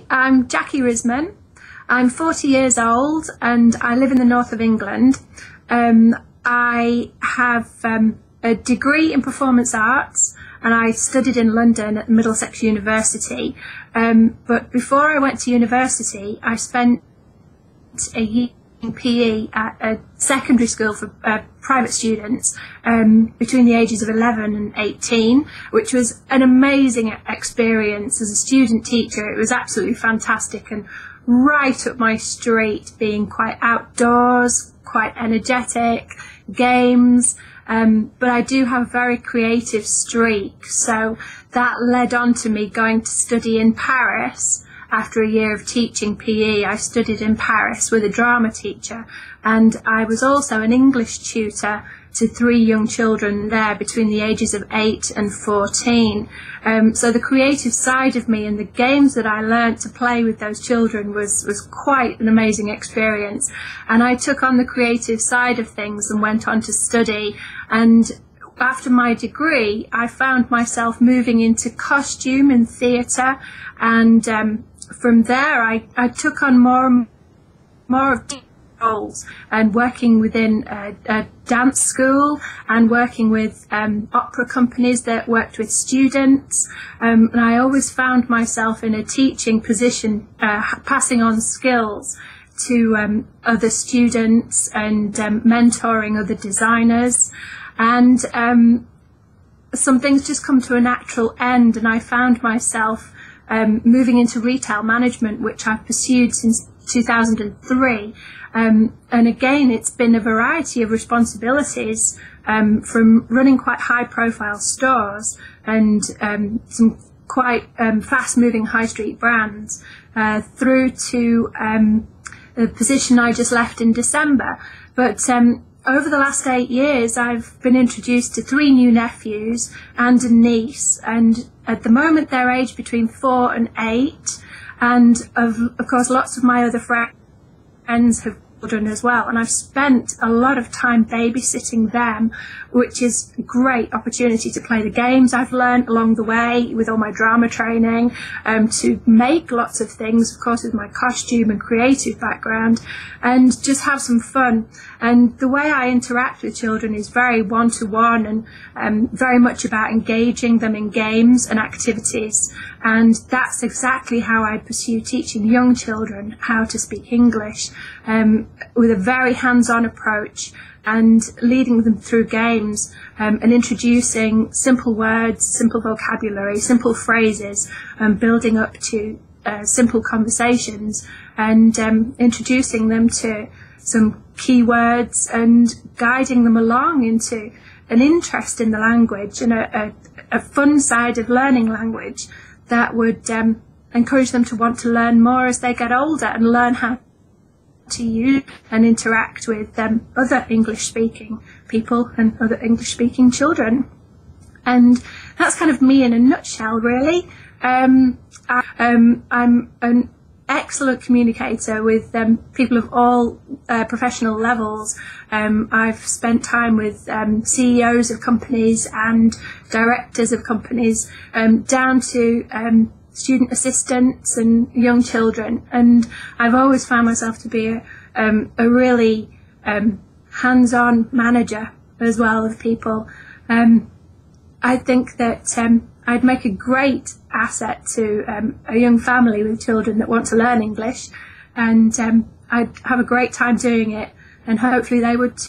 I'm Jackie. I'm 40 years old and I live in the north of England. I have a degree in performance arts and I studied in London at Middlesex University. But before I went to university, I spent a year in PE at a secondary school for private students between the ages of 11 and 18, which was an amazing experience as a student teacher. It was absolutely fantastic and right up my street, being quite outdoors, quite energetic, games, but I do have a very creative streak, so that led on to me going to study in Paris. After a year of teaching PE, I studied in Paris with a drama teacher, and I was also an English tutor to 3 young children there between the ages of 8 and 14. So the creative side of me and the games that I learnt to play with those children was quite an amazing experience. And I took on the creative side of things and went on to study. And after my degree, I found myself moving into costume and theatre, and from there I took on more of roles and working within a dance school and working with opera companies that worked with students, and I always found myself in a teaching position, passing on skills to other students and mentoring other designers. And some things just come to a natural end, and I found myself moving into retail management, which I've pursued since 2003. And again, it's been a variety of responsibilities, from running quite high-profile stores and some quite fast-moving high street brands, through to the position I just left in December. But over the last 8 years, I've been introduced to 3 new nephews and a niece, and at the moment they're aged between 4 and 8, and of course lots of my other friends have children as well, and I've spent a lot of time babysitting them, which is a great opportunity to play the games I've learned along the way with all my drama training, to make lots of things, of course, with my costume and creative background, and just have some fun. And the way I interact with children is very one-to-one and very much about engaging them in games and activities, and that's exactly how I pursue teaching young children how to speak English, with a very hands-on approach, and leading them through games, and introducing simple words, simple vocabulary, simple phrases, building up to simple conversations, and introducing them to some keywords and guiding them along into an interest in the language and a fun side of learning language that would encourage them to want to learn more as they get older and learn how to use and interact with other English-speaking people and other English-speaking children. And that's kind of me in a nutshell, really. I'm an excellent communicator with people of all professional levels. I've spent time with CEOs of companies and directors of companies, down to student assistants and young children, and I've always found myself to be a really hands-on manager as well of people. I think that I'd make a great asset to a young family with children that want to learn English, and I'd have a great time doing it, and hopefully they would